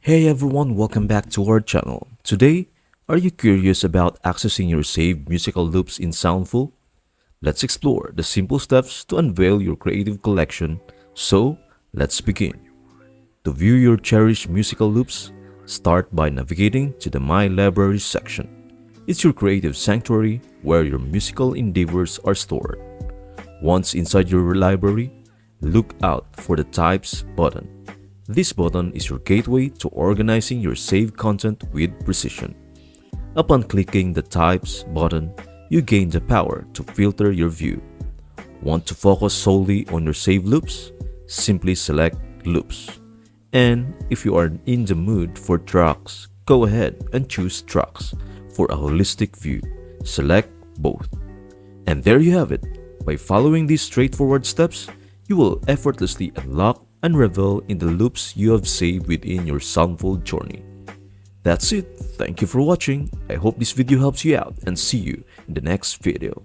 Hey everyone, welcome back to our channel. Today, are you curious about accessing your saved musical loops in Soundful? Let's explore the simple steps to unveil your creative collection. So, let's begin. To view your cherished musical loops, start by navigating to the My Libraries section. It's your creative sanctuary where your musical endeavors are stored. Once inside your library, look out for the Types button. This button is your gateway to organizing your saved content with precision. Upon clicking the Types button, you gain the power to filter your view. Want to focus solely on your saved loops? Simply select Loops. And if you are in the mood for tracks, go ahead and choose Tracks. For a holistic view, select both. And there you have it. By following these straightforward steps, you will effortlessly unlock and revel in the loops you have saved within your Soundful journey. That's it. Thank you for watching. I hope this video helps you out and see you in the next video.